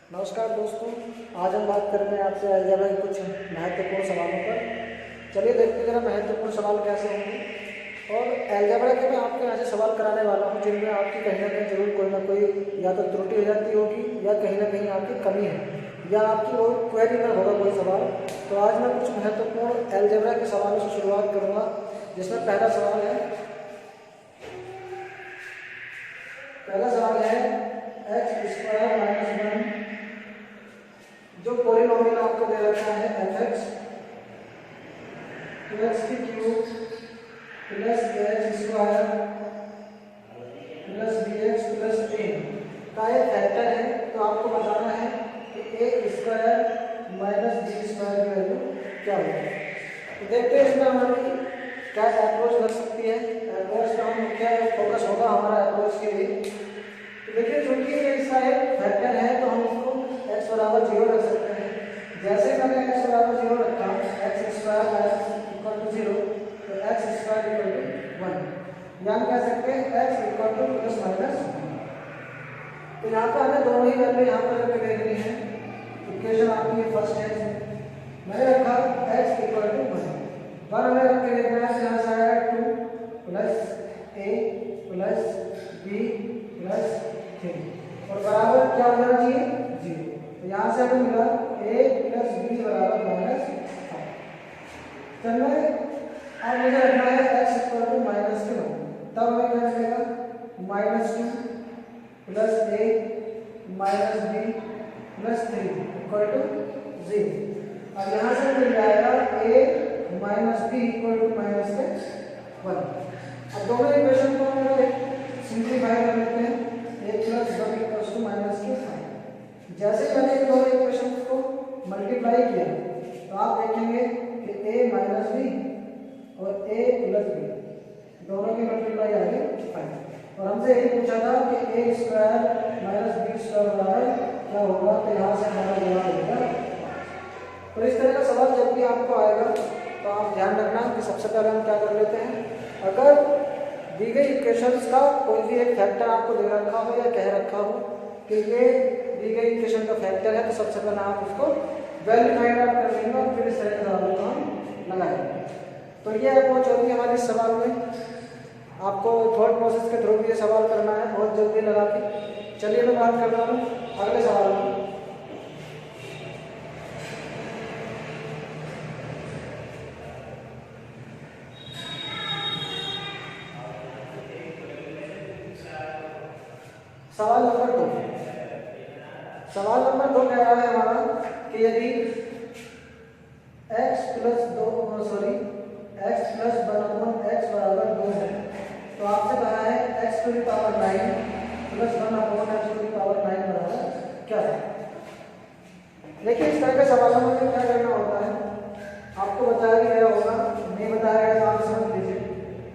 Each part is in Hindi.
नमस्कार दोस्तों, आज हम बात करेंगे आपसे अलजेब्रा के कुछ महत्वपूर्ण सवालों पर। चलिए देखते हैं जरा महत्वपूर्ण सवाल कैसे होंगे। और अलजेब्रा के मैं आपके यहाँ से सवाल कराने वाला हूँ जिनमें आपकी कहीं ना कहीं जरूर कोई ना कोई या तो त्रुटि हो जाती होगी या कहीं ना कहीं आपकी कमी है या आपकी वो क्वेरी में होगा कोई सवाल। तो आज मैं कुछ महत्वपूर्ण अलजेब्रा के सवालों से शुरुआत करूँगा, जिसमें पहला सवाल है एक्स स्क्वायर माइनस वन, जो पॉलिनोमियल आपको दे रखा है एफ एक्स टू एक्स की cube plus A X square plus B X plus A का एक फैक्टर है। तो आपको बताना है कि A square minus B square की वैल्यू क्या होगी। तो देखते हैं इसमें हमारी क्या अप्रोच लग सकती है। अप्रोच का हम क्या फोकस होगा हमारा अप्रोच के लिए। तो देखिए चूंकि इसका एक फैक्टर है तो हम इसको x बराबर 0 रख सकते हैं। जैसे मैंने x बराबर 0 रखा, एक्स स्क्वायर इक्वल टू 0, तो एक्स स्क्वायर इक्वल टू 1, या हम कह सकते हैं x equal two plus minus 1। तो यहाँ पर हमें दोनों ही वैल्यू यहाँ पर रख देखनी है। इक्वेशन आपकी फर्स्ट है, मैंने रखा x इक्वल टू 1 हमें रख के देखना है। यहाँ से आएगा 2 plus a plus b plus 3 और बराबर क्या होना चाहिए 0। तो यहाँ से हमें मिला a प्लस बी बराबर माइनस 5। चल मैं अब मुझे रखना है x इक्वल टू माइनस 2, तब हमें क्या मिलेगा minus 2 plus a minus b plus 3 equal to 0। अब यहाँ से मिल जाएगा a minus b equal to minus 1। अब दोनों इक्वेशन को हम सिंप्लीफाई कर लेते हैं। a plus 1 equals to minus 5। जैसे मैंने इन दोनों इक्वेशन को मल्टीप्लाई किया तो आप देखेंगे कि a माइनस बी और a प्लस बी दोनों की मल्टीप्लाई आ गई 5। और हमसे यही पूछा था कि a square minus B square बराबर क्या होगा, तो यहाँ से हमारा जवाब होगा। तो इस तरह का सवाल जब भी आपको आएगा तो आप ध्यान रखना कि सबसे पहले हम क्या कर लेते हैं, अगर दी गई इक्वेशंस का कोई भी एक फैक्टर आपको दे रखा हो या कह रखा हो कि ये दी गई इक्वेशन का फैक्टर है, तो सबसे पहले आप उसको वैल्यू फाइंड आउट कर लेंगे और फिर इस तरह के सवालों को हम लगाएंगे। तो ये अप्रोच होगी हमारे इस सवाल में। आपको थॉट प्रोसेस के थ्रू भी ये सवाल करना है बहुत जल्दी लगा के। चलिए मैं बात कर रहा हूँ अगले सवाल में। सवाल नंबर 2 कह रहा है हमारा कि यदि x प्लस 1/x बराबर 2 है, तो आपसे कहा है x to the power 9 plus 1/x to the power 9 बराबर क्या है। देखिए इस तरह के सवालों में क्या करना होता है, आपको बताया गया होगा, नहीं बताया गया तो आप समझ लीजिए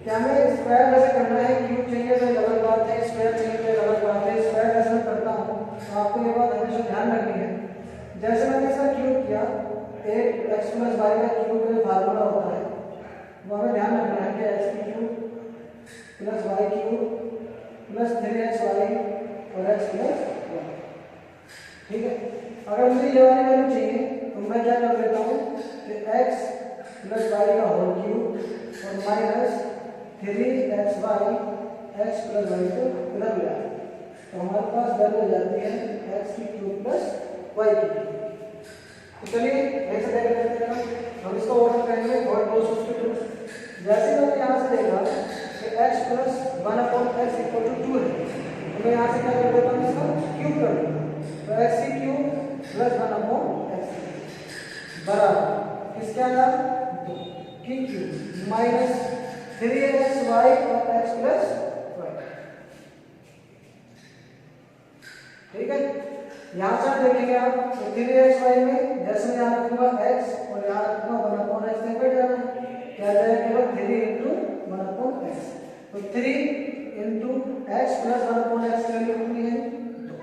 कि हमें स्क्वायर वैसे करना है, क्यूब चाहिए तो अलग बात है, स्क्वायर चाहिए तो अलग बात है। स्क्वायर वैसे मैं करता हूँ तो आपको ये बात हमेशा ध्यान रखनी है। जैसे मैंने इसका क्यूब किया, 8x प्लस वाई का क्यूब में फार्मूला होता है, वो हमें ध्यान रखना है कि x की cube plus Y cube plus 3xy और x प्लस 1। ठीक है, अगर मुझे ये वाली वैल्यू चाहिए तो मैं क्या कर लेता हूँ कि x प्लस वाई का होल क्यूब और minus 3xy x plus Y को इधर ले आए, तो हमारे पास वैल्यू हो जाती है x की क्यूब प्लस वाई की क्यूब। तो चलिए ऐसे देख लेते हैं, हम इसको ऑर्डर करेंगे थॉट प्रोसेस के थ्रू। जैसे मैंने यहाँ से देखा कि x plus 1/x equal to 2 है, तो मैं यहाँ से क्या कर देता हूँ, इसका क्यूब कर दूँगा। तो x की क्यूब प्लस 1/x बराबर किसके आया 2 की क्यूब माइनस 3xy और x प्लस 1। ठीक है, यहाँ से देखेंगे आप 3xy में जैसे मैं यहाँ रखूंगा x और यहाँ रखूंगा 1/x से कट जाना है, क्या जाएगा केवल 3 into 1/x। तो 3 into x प्लस 1/x की वैल्यू कितनी है 2।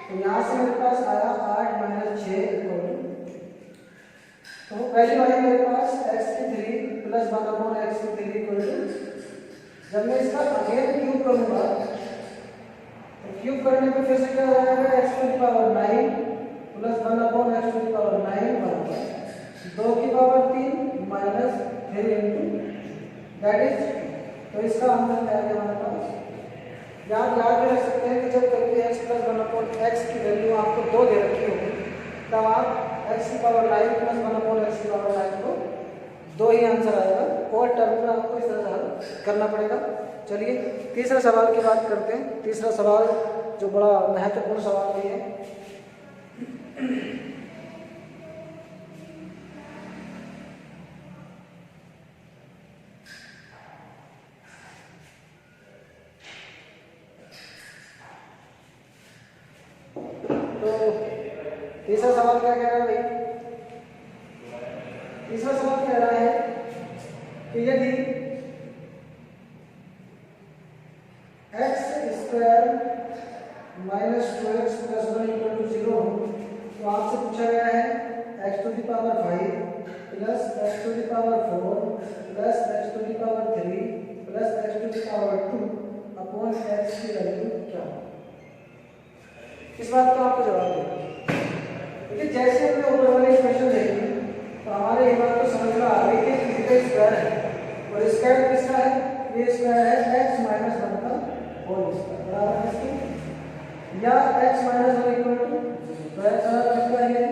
तो यहाँ से मेरे पास आया 8 - 6 इक्वल टू, तो वैल्यू आई मेरे पास x की 3 प्लस 1/x की 3 इक्वल टू, जब मैं इसका अगेन क्यूब करूंगा तो क्यूब करने पे फिर से क्या हो जाएगा x to the power 9 plus 1/x⁴ बराबर 2 की power 3 minus 3 into that is. तो इसका आंसर क्या है हमारे पास। याद भी रख सकते हैं कि जब कभी x प्लस 1/x की वैल्यू आपको 2 दे रखी होगी तब आप x की पावर 9 प्लस 1/x की पावर 9 को 2 ही आंसर आएगा और टर्म में आपको इस तरह से हल करना पड़ेगा। चलिए तीसरे सवाल की बात करते हैं। तीसरा सवाल जो बड़ा महत्वपूर्ण सवाल भी है। तो तीसरा सवाल क्या कह रहा है भाई। तीसरा सवाल कह रहा है कि यदि x² minus 2x plus 1 equal to 0 तो आपसे पूछा गया है x to the power 5 plus x to the power 4 plus x to the power 3 plus x to the power 2 upon x की वैल्यू क्या है। इस बात का आपको जवाब देना। देखिए जैसे हमने ऊपर वाले इक्वेशन देखी तो हमारे ये बात तो समझ में आ गई कि फिजिकल स्क्वायर है और स्क्वायर किसका है। ये स्क्वायर है x माइनस 1 का होल स्क्वायर बराबर किसके या x माइनस 1 इक्वल टू तो x किसका है।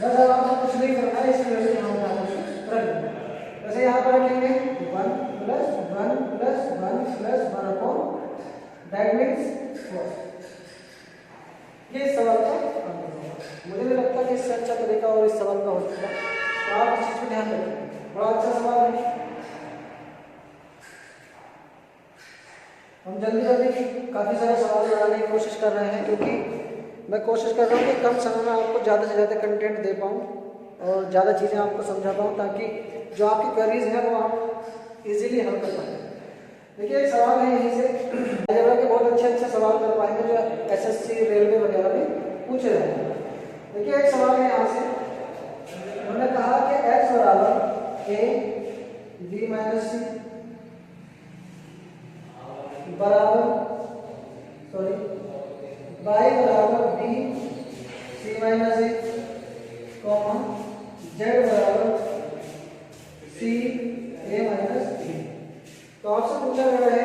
बस अब आपको कुछ नहीं करना है, इसकी वैल्यू यहाँ पर रख देना। वैसे यहाँ पर रखेंगे 1 plus 1 plus 1 plus 1 upon that means 4। ये इस सवाल का आंसर होगा। मुझे नहीं लगता कि इससे अच्छा तरीका और इस सवाल का हो सकता है। तो आप इस चीज पर ध्यान रखें, बड़ा अच्छा सवाल है। हम जल्दी काफ़ी सारे सवाल बनाने की कोशिश कर रहे हैं क्योंकि मैं कोशिश कर रहा हूँ कि कम समय में आपको ज़्यादा से ज़्यादा कंटेंट दे पाऊँ और ज़्यादा चीज़ें आपको समझा पाऊँ ताकि जो आपकी क्वेरीज हैं वो आप इजीली हल कर पाएँ। देखिए एक सवाल है यहीं से अलजेब्रा के बहुत अच्छे सवाल कर पाएंगे जो एसएससी रेलवे वगैरह में पूछे जाते हैं। देखिए एक सवाल है यहाँ से, उन्होंने कहा कि x बराबर a b माइनस सी बराबर y बराबर b c माइनस ए कॉमा z बराबर c a माइनस b। तो आपसे पूछा गया है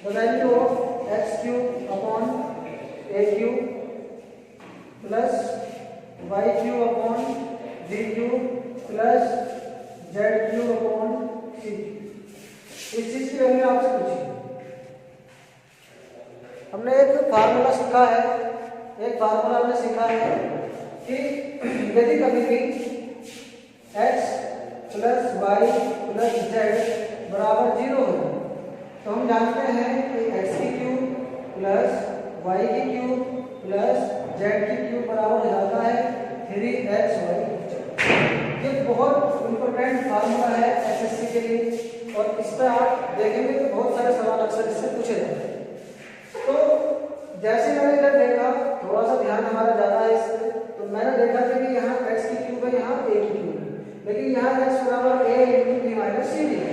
the value of x³ upon a³ plus y³ upon b³ plus z³ upon c। इस चीज की वैल्यू आपसे पूछी। हमने एक फार्मूला सीखा है, हमने सीखा है कि यदि कभी भी x plus y plus z बराबर 0 हो तो हम जानते हैं कि x³ plus y³ plus z³ बराबर हो जाता है 3xy। ये बहुत इंपॉर्टेंट फार्मूला है एसएससी के लिए और इस पर आप देखेंगे तो बहुत सारे सवाल अक्सर इससे पूछे जाते हैं। तो जैसे मैंने इधर देखा थोड़ा सा ध्यान हमारा ज़्यादा है इस पर, तो मैंने देखा कि यहाँ x³ है, यहाँ a³ है, लेकिन यहाँ x बराबर a इंटू b माइनस सी है।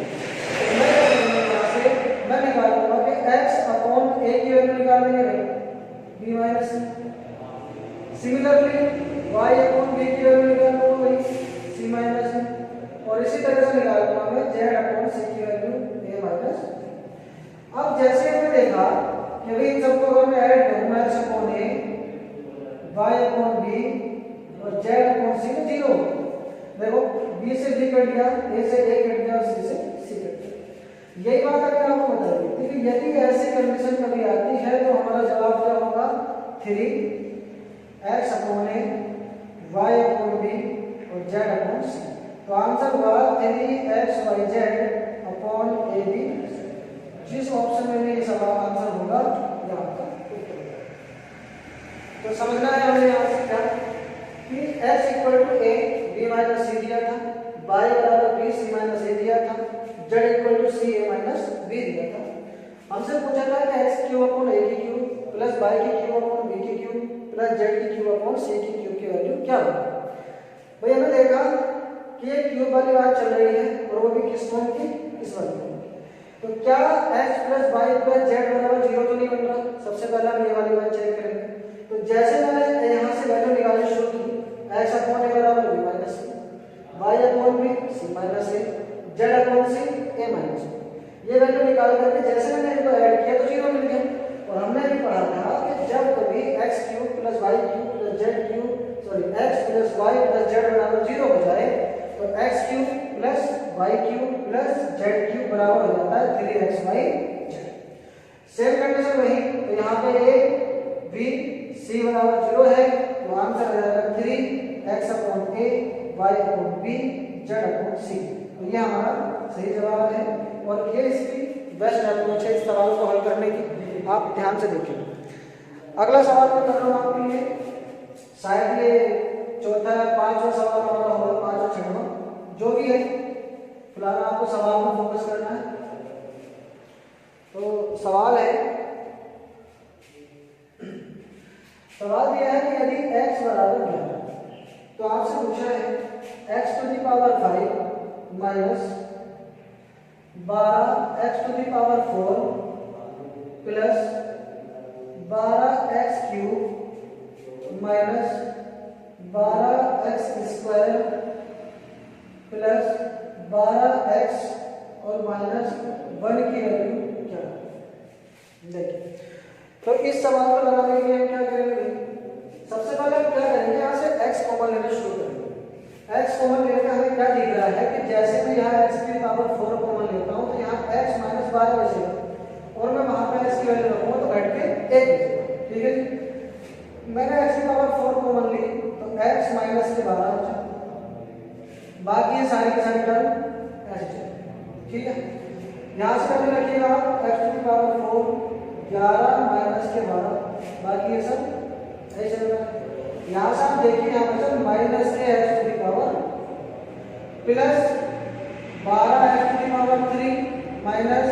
मैं निकाल दूंगा कि x अपॉन a की वैल्यू निकाल लेंगे b माइनस सी। सिमिलरली y अपॉन b की वैल्यू निकाल लूंगा भाई c माइनस सी और इसी तरह से निकाल दूंगा मैं z अपॉन c की वैल्यू a माइनस। अब जैसे हमने देखा कि भाई इन सबको अगर मैं ऐड करूं x upon a y upon b और z अपॉन c तो 0 देखो b से b कट गया, a से a कट गया और c से c कट गया। यही बात अगर आपको बताइए क्योंकि यदि ऐसी कंडीशन कभी आती है तो हमारा जवाब क्या होगा 3x upon a y upon b और z अपॉन c। तो आंसर होगा 3xyz अपॉन a b। जिस ऑप्शन में ये सवाल आंसर होगा ये आपका उत्तर होगा। तो समझना है हमें यहाँ से क्या कि x equal to a b minus c दिया था, y बराबर b c माइनस a दिया था, z equal to c a minus b दिया था। हमसे पूछा था कि x³ अपॉन a की cube plus y³ upon b की cube plus z³ upon c की क्यूब की वैल्यू क्या होगी। भाई हमने देखा कि एक क्यूब वाली बात चल रही है और वो भी किस फॉर्म की, इस वाली फॉर्म की। तो क्या x plus y plus z बराबर 0 तो नहीं बन रहा। सबसे पहले हम ये वाली बात चेक करेंगे। तो जैसे मैंने यहाँ से वैल्यू निकाल अपॉन ए बराबर B minus C, Y upon B C minus A, Z upon C A minus B. ये वैल्यू निकाल करके जैसे मैंने इनको ऐड किया तो जीरो मिल गया। और हमने भी पढ़ा था कि जब कभी X cube plus Y cube plus Z cube X plus Y plus Z बराबर जीरो हो जाए तो X cube plus Y cube plus Z cube बराबर हो जाता है 3xy जेड। सेम कंडीशन वही, तो यहाँ पे ए बी सी बराबर जीरो है तो आंसर आ जाएगा 3x upon A Y upon B Z upon C. तो ये हमारा सही जवाब है और ये इसकी बेस्ट अप्रोच है इस सवाल को हल करने की। आप ध्यान से देखिए। अगला सवाल मैं कर रहा हूँ आपके लिए, शायद ये चौथा पांचवा सवाल हमारा होगा, पांचवा छठवां जो भी है, फिलहाल आपको सवाल में फोकस करना है। तो सवाल है, सवाल दिया है कि यदि x बराबर 11 तो आपसे पूछा है x to the power 5 minus 12 x to the power 4 plus 12x cube minus 12x square plus 12x और माइनस 1 की वैल्यू क्या है। देखिए, तो इस सवाल को लगाने के लिए हम क्या करेंगे, सबसे पहले हम क्या करेंगे, यहाँ से x कॉमन लेना शुरू करेंगे। x कॉमन लेने का हमें क्या दिख रहा है कि जैसे मैं यहाँ x की पावर 4 कॉमन लेता हूँ तो यहाँ x माइनस 12 बचेगा और मैं वहाँ पे x की वैल्यू रखूँगा तो घट के 1 बचेगा। ठीक है जी, मैंने x की पावर 4 कॉमन ली तो x माइनस के 12 बचा, बाकी ये सारी की सारी टर्म ऐसे चलेगी। ठीक है, यहाँ से वैल्यू रखिएगा आप x की पावर 4 11 माइनस के 12, बाकी ये सब ऐसे चलेगा। यहाँ से आप देखिए यहाँ पर माइनस के x की पावर प्लस 12x की power 3 minus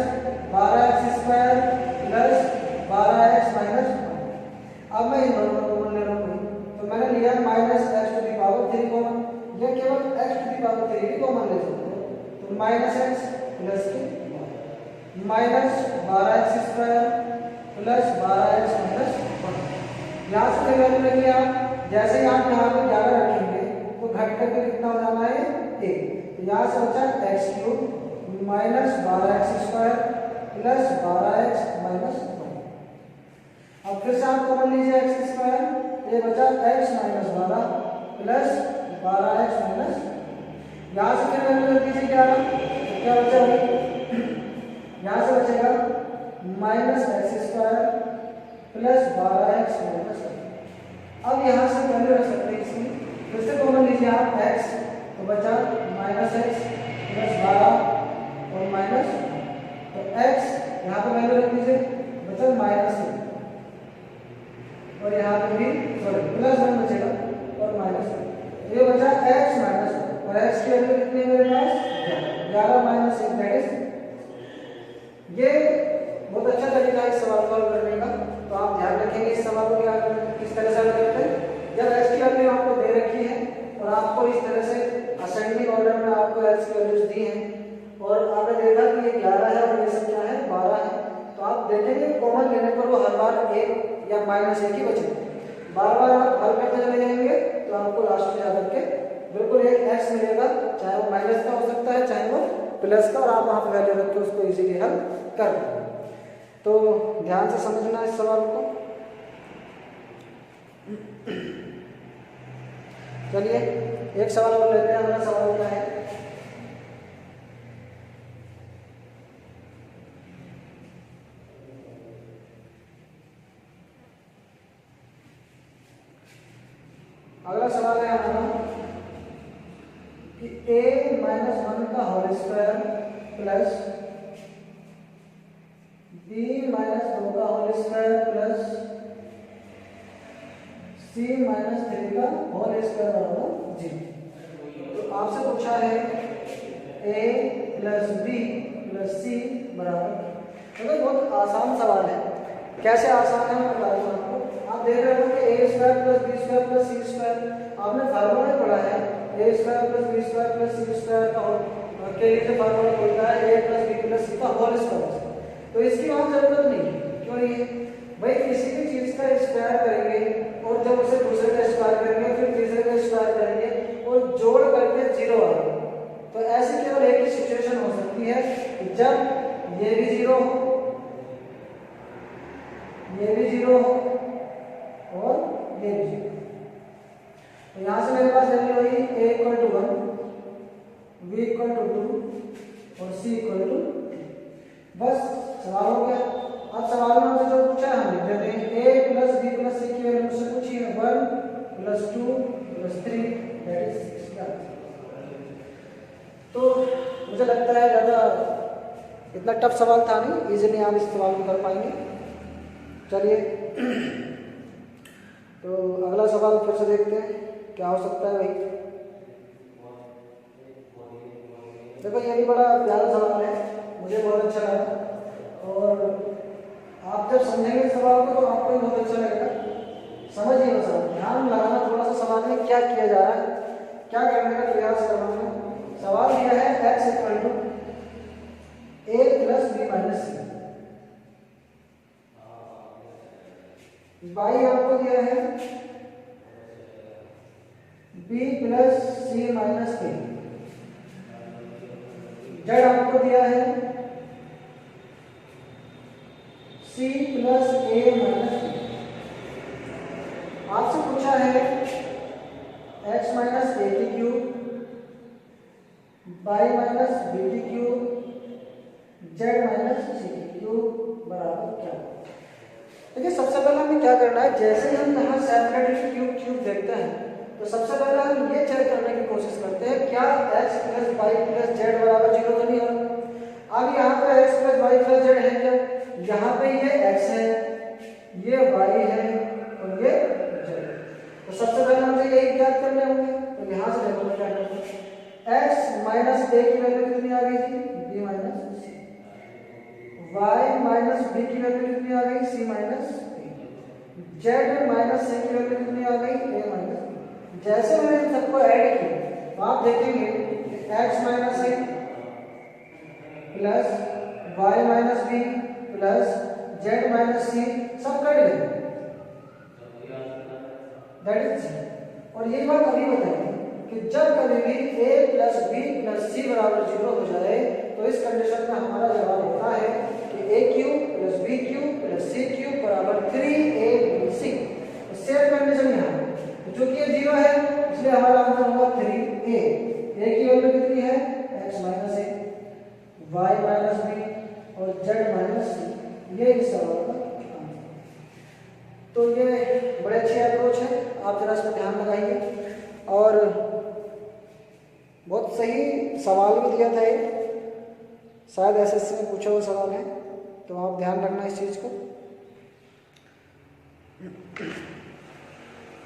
12x square plus 12x minus 1। अब मैं इन दोनों को कॉमन ले रहा हूँ तो मैंने लिया minus x to the power 3 common, या केवल x टू दी पावर 3 भी कॉमन ले सकते हो तो माइनस x प्लस के minus 12x square plus 12x minus 1। यहाँ से वैल्यू लगी आप, जैसे ही आप यहाँ पे 11 रखेंगे तो घट करके कितना हो जाना है 1, तो यहाँ से बचा x cube minus 12x square plus 12x minus 1। अब फिर से आप कॉमन लीजिए x स्क्वायर, ये बचा x minus 12 plus 12x minus, यहाँ से फिर वैल्यू रख दीजिए 11 तो क्या बचा, यहाँ से बचेगा minus x square plus 12x minus 1। अब यहाँ से वैल्यू रख सकते हैं इसकी, फिर से कॉमन लीजिए आप x तो बचा माइनस x प्लस 12 और माइनस, तो x यहाँ पे वैल्यू रख दीजिए बचा माइनस 1 और यहाँ पे भी सॉरी प्लस 1 बचेगा और माइनस 1, ये बचा x माइनस 1 और x की वैल्यू कितनी है मेरे पास 11 माइनस 1 दैट इज। ये बहुत अच्छा तरीका है इस सवाल को हल करने का, तो आप ध्यान रखेंगे इस सवाल को क्या किस तरह से हल करते हैं। जब x की वैल्यू आपको दे रखी है और आपको इस तरह से असेंडिंग ऑर्डर में आपको x की वैल्यूज दी हैं और आपने देखा कि ये 11 है और ये सब क्या है 12 है, तो आप देखेंगे कॉमन लेने पर वो हर बार 1 या माइनस 1 ही बचेगा। बार बार आप हल करते चले जाएंगे तो आपको लास्ट में जाकर के बिल्कुल एक x मिलेगा, चाहे वो माइनस का हो सकता है चाहे वो प्लस का, और आप वहाँ पर वैल्यू रख के उसको इजीली हल कर देंगे। तो ध्यान से समझना इस सवाल को। चलिए एक सवाल और लेते हैं। हमारा सवाल क्या है, अगला सवाल है हमारा कि a माइनस 1 का whole square plus b minus 2 का whole square plus c minus 3 का होल स्क्वायर बराबर 0। तो आपसे पूछा है a plus b plus c बराबर, तो बहुत आसान सवाल है। कैसे आसान है मैं बता दूं आपको। आप देख रहे हो कि a square plus b square plus c square, आपने फार्मूला में पढ़ा है a square plus b square plus c square का होल के लिए फार्मूला होता है a plus b plus c का होल स्क्वायर। तो इसकी वहां जरूरत नहीं है, क्यों नहीं है भाई, किसी भी चीज का स्क्वायर करेंगे और जब उसे दूसरे का स्क्वायर करेंगे फिर तीसरे का स्क्वायर करेंगे को जोड़ करके 0 आ गया। तो ऐसी केवल एक ही सिचुएशन हो सकती है कि जब ये भी 0 हो, ये भी 0 हो और ये भी 0। तो यहाँ से मेरे पास वैल्यू हुई a equal to 1, b equal to 2 और c इक्वल टू 3। बस सवाल हो गया। अब सवाल में हमसे जो पूछा है हमने जैसे a plus b plus c की वैल्यू मुझसे पूछी है 1 प्लस 2 प्लस 3 दैट इज 6। तो मुझे लगता है ज़्यादा इतना टफ सवाल था नहीं, इजीली आप इस सवाल को कर पाएंगे। चलिए तो अगला सवाल फिर से देखते हैं क्या हो सकता है भाई। देखो ये भी बड़ा प्यारा सवाल है, मुझे बहुत अच्छा लगा और आप जब समझेंगे सवाल को तो आपको भी बहुत अच्छा लगेगा। समझिए बस, ध्यान लगाना थोड़ा सा सवाल में क्या किया जा रहा है, क्या करने का प्रयास कर रहा हूँ। सवाल दिया है x equal to a plus b minus c, y आपको दिया है b plus c minus a, z आपको दिया है c plus a minus b। आपसे पूछा है x माइनस a की क्यूब, y माइनस b की क्यूब, z माइनस c की क्यूब बराबर क्या। देखिए सबसे पहले हमें क्या करना है, जैसे ही हम यहाँ सेपरेटली क्यूब देखते हैं तो सबसे पहले हम ये चेक करने की कोशिश करते हैं क्या x plus y plus z बराबर 0 तो नहीं हो। अब यहाँ पे x plus y plus z है क्या, यहाँ पे ये x है, ये y है और ये z। तो सबसे पहले हमसे यही ज्ञात करने होंगे। तो यहाँ से देखो क्या करते हैं, x माइनस a की वैल्यू कितनी आ गई थी, b minus c, y minus b की वैल्यू कितनी आ गई, c minus a, z minus c की वैल्यू कितनी आ गई, a माइनस b। जैसे मैंने इन सबको ऐड किया तो आप देखेंगे x minus a plus y minus b plus z minus c सब कट गए, दैट इज। और ये बात अभी बताइए कि जब कभी भी a plus b plus c बराबर 0 हो जाए तो इस कंडीशन में हमारा जवाब होता है कि a cube plus b cube plus c cube बराबर 3abc। सेम कंडीशन यहाँ जो कि ये 0 है इसलिए हमारा आंसर होगा 3a। a की वैल्यू कितनी है x minus a, y minus b और z माइनस c, ये इस सवाल का आंसर। तो ये बड़े अच्छी अप्रोच है, आप जरा इस पर ध्यान लगाइए। और बहुत सही सवाल भी दिया था ये, शायद एसएससी में पूछा हुआ सवाल है, तो आप ध्यान रखना इस चीज़ को।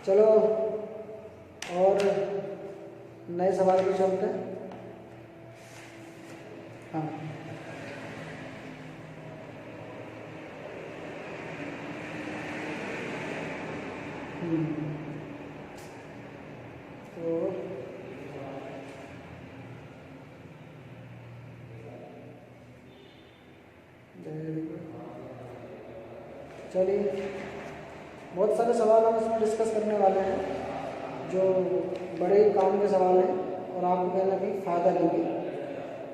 चलो और नए सवाल पे चलते हैं। हाँ तो चलिए बहुत सारे सवाल हम इसमें डिस्कस करने वाले हैं जो बड़े काम के सवाल हैं और आपको कहीं ना कहीं फ़ायदा लेंगे।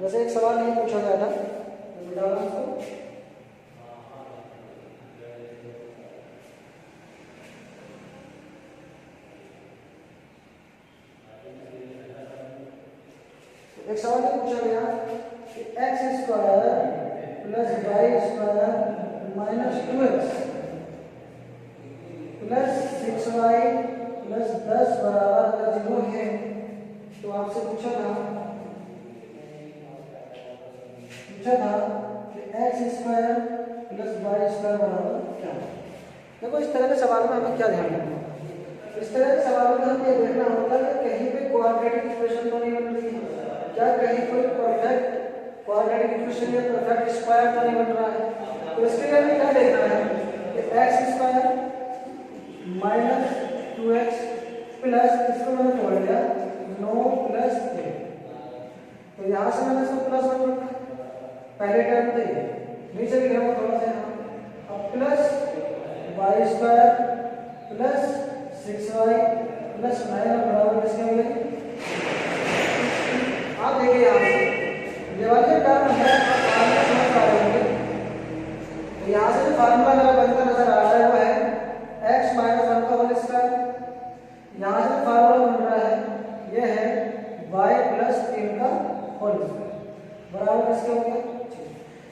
जैसे एक सवाल ये पूछा गया था, एक सवाल ये पूछा गया कि x square plus Y square minus 2x plus 6y plus 10 बराबर अगर 0 है तो आपसे पूछा था कि x square plus Y square बराबर क्या है। देखो इस तरह के सवाल में हमें क्या ध्यान रखना है, इस तरह के सवालों में हमें ये देखना होता है कि कहीं पे क्वाड्रेटिक इक्वेशन तो नहीं बन रही है, क्या कहीं कोई परफेक्ट क्वाड्रेटिक इक्वेशन या परफेक्ट स्क्वायर तो नहीं बन रहा है। तो इसके लिए हमें क्या देखना है कि x square minus 2x plus, इसको मैंने तोड़ दिया 9 प्लस 8, तो यहाँ से मैंने इसको प्लस 1 रखा है पहले टर्म पे, नीचे लिख रहा हूँ थोड़ा सा यहाँ, अब plus Y square plus 6y plus 9 बराबर किसके हो गए आप देखिए यहाँ से ये वाले टर्म है आप फार्मूला समझ पा रहे होंगे। तो यहाँ से जो फार्मूला मेरा बनता नजर आ रहा है वो है x माइनस 1 का होल स्क्वायर। यहाँ से जो फार्मूला बन रहा है ये है y प्लस 3 का होल स्क्वायर बराबर किसके हो गया।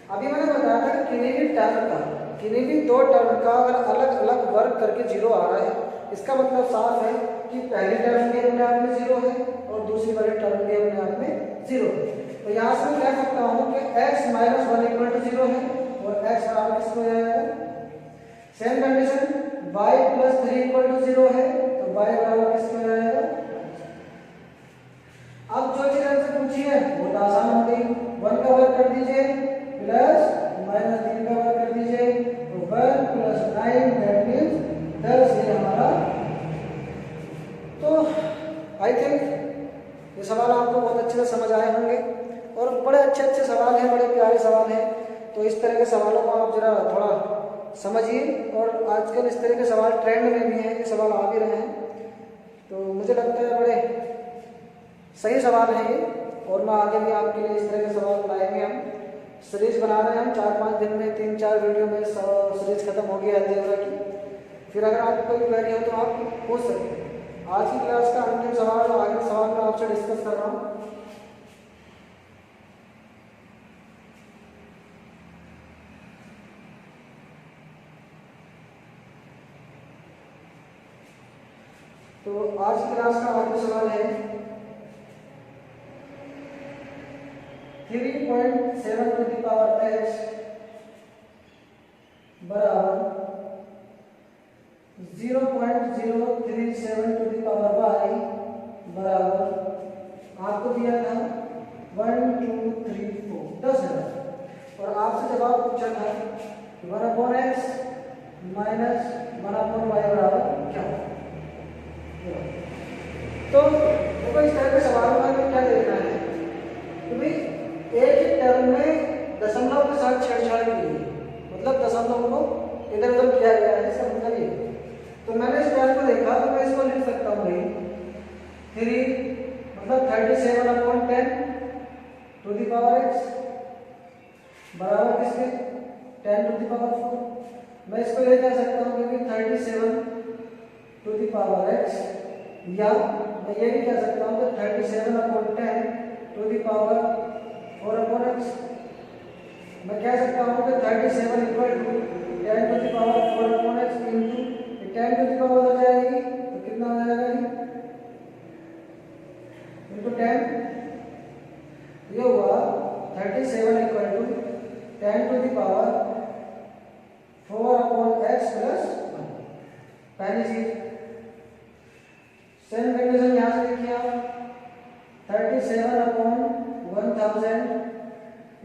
अभी मैंने बताया था कि किन्हीं भी टर्म का किन्हीं भी दो टर्म का अगर अलग अलग वर्ग करके जीरो आ रहा है इसका मतलब साफ है कि पहली टर्म भी अपने आप में जीरो है और दूसरी वाली टर्म भी अपने आप में जीरो है। तो यहाँ से मैं कह सकता हूँ कि x minus 1 equal to zero है और x बराबर किसको हो जाएगा। Same condition y plus 3 equal to zero है तो y बराबर किसको हो जाएगा। अब जो चीज हमसे पूछी है वो तो आसान हो गई। 1 का वर्ग कर दीजिए प्लस माइनस 3 का वर्ग कर दीजिए तो 1 प्लस 9 दैट मींस 10 ये हमारा। तो आई थिंक ये सवाल आपको बहुत अच्छे से समझ आए होंगे और बड़े अच्छे अच्छे सवाल हैं, बड़े प्यारे सवाल हैं। तो इस तरह के सवालों को आप जरा थोड़ा समझिए और आजकल इस तरह के सवाल ट्रेंड में भी हैं, ये सवाल आ भी रहे हैं। तो मुझे लगता है बड़े सही सवाल हैं ये और मैं आगे भी आपके लिए इस तरह के सवाल लाएंगे। हम सीरीज बना रहे हैं, हम 4-5 दिन में 3-4 वीडियो में सीरीज खत्म होगी अलजेब्रा की। फिर अगर आपको कोई क्वेरी हो तो आप पूछ सकते हैं। आज की क्लास का अंतिम सवाल और आगे सवाल मैं आपसे डिस्कस कर रहा हूँ। तो आज की क्लास का आखिरी सवाल है 3.7 टू द पावर x बराबर 0.037 टू द पावर y बराबर आपको दिया था 1 2 3 4 10 है और आपसे जवाब पूछा था 1/x माइनस 1/y बराबर क्या है। तो देखो इस तरह के सवालों में हमें क्या देखना है कि भाई एक ही टर्म में दशमलव के साथ छेड़छाड़ की गई मतलब दशमलव को इधर उधर किया गया है, इसका मतलब ये। तो मैंने इस टर्म को देखा तो मैं इसको लिख सकता हूँ भाई 3 मतलब 37/10 टू द पावर x बराबर किसके 10 टू द पावर 4। मैं इसको ये कह सकता हूँ कि 37 टू द पावर x या मैं ये भी कह सकता हूँ कि 37/10 टू द पावर 4/x। मैं कह सकता हूँ कि 37 equal to 10 to the power 4/x into 10 to the power हो जाएगी तो कितना हो जाएगा इंटू 10 ये हुआ 37 equal to 10 to the power 4/x plus 1। पहली चीज। सेम कंडीशन यहाँ से देखिए आप 37/1000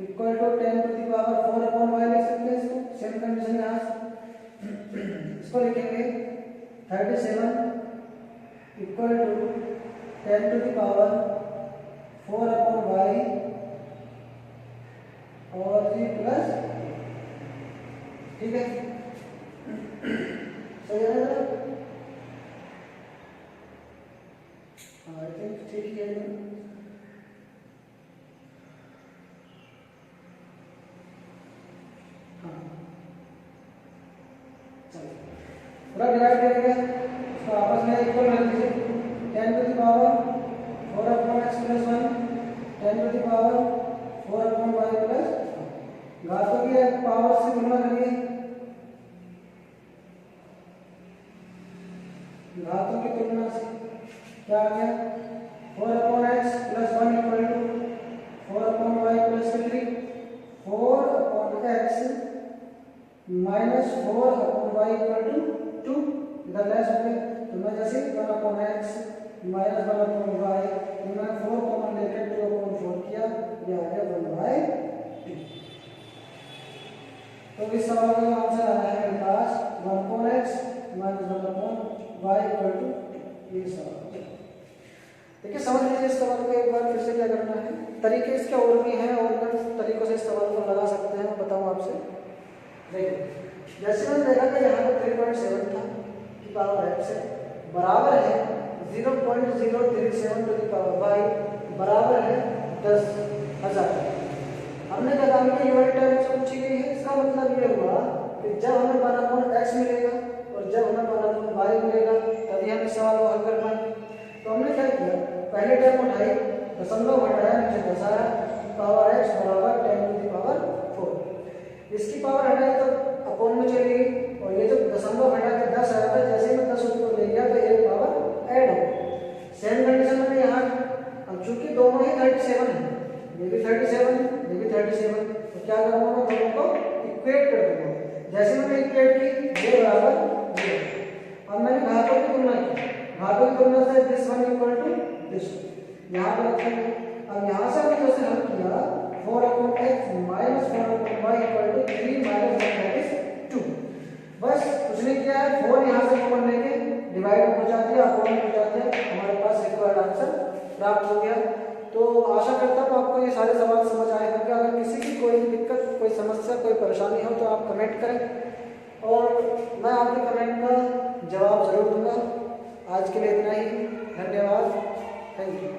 equal to 10 to the power 4/y लिख सकते हैं इसको। सेम कंडीशन यहाँ से इसको लिखेंगे 37 equal to 10 to the power 4/y और जी प्लस, ठीक है सही है ना। आई थिंक ठीक है। हाँ चलो पूरा डिवाइड करेंगे तो आपस में इक्वल रख दीजिए 10 to the power 4/x plus 1 10 to the power 4/y plus. घातों की पावर से गुणा करिए, घातों की तुलना से क्या आ गया 4/x plus 1 equal to 4/y plus 3 4/x minus 4/y equal to 2 इधर लेस हो गया। तो मैं जैसे 1/x माइनस 1/y मैं 4 कॉमन लेकर 2/4 किया ये आ गया 1/2। तो इस सवाल का आंसर आया है मेरे पास 1/x minus 1/y equal to ये सवाल। देखिए समझ लीजिए इस सवाल को एक बार फिर से क्या करना है। तरीके इसके और भी हैं और किन तरीकों से इस सवाल को लगा सकते हैं मैं बताऊँ आपसे। देखिए जैसे मैंने देखा कि यहाँ पर 3.7 था की पावर x है बराबर है 0.037 टू द पावर बाई बराबर है 10,000। हमने क्या काम किया, यूनिट टाइम से पूछी गई है। इसका मतलब ये हुआ कि जब हमें 1/x मिलेगा और जब हमें 1/y मिलेगा तभी हमें सवाल को हल करना है। तो हमने क्या किया, पहले टर्म उठाई, दशमलव हटाया, नीचे दर्शाया, पावर x बराबर 10 टू द पावर 4। इसकी पावर हटाई तो अपोन में चली गई, और ये जो दशमलव हटा के 10 आया था, जैसे मैं 10 ऊपर ले गया तो एक पावर ऐड हो। सेम कंडीशन में यहाँ अब चूंकि दोनों ही 37 है, ये भी 37 ये भी 37, तो क्या करूँगा, मैं दोनों को इक्वेट कर दूंगा। जैसे मैंने इक्वेट की, ये बराबर ये। अब मैंने घातों की तुलना की, घातों की तुलना से this one equal to this, यहाँ पर रखेंगे। अब यहाँ से हमने जैसे हल किया 4/x minus 4/y equal to 3 minus 1 that is 2। बस कुछ नहीं किया है, 4 यहाँ से कॉमन लेके डिवाइड हो जाती है, अपोन हो जाती है, हमारे पास रिक्वायर्ड आंसर प्राप्त हो गया। तो आशा करता हूँ आपको ये सारे सवाल समझ आए होंगे। अगर किसी की कोई दिक्कत, कोई समस्या, कोई परेशानी हो तो आप कमेंट करें और मैं आपके कमेंट का जवाब जरूर दूंगा। आज के लिए इतना ही, धन्यवाद, थैंक यू।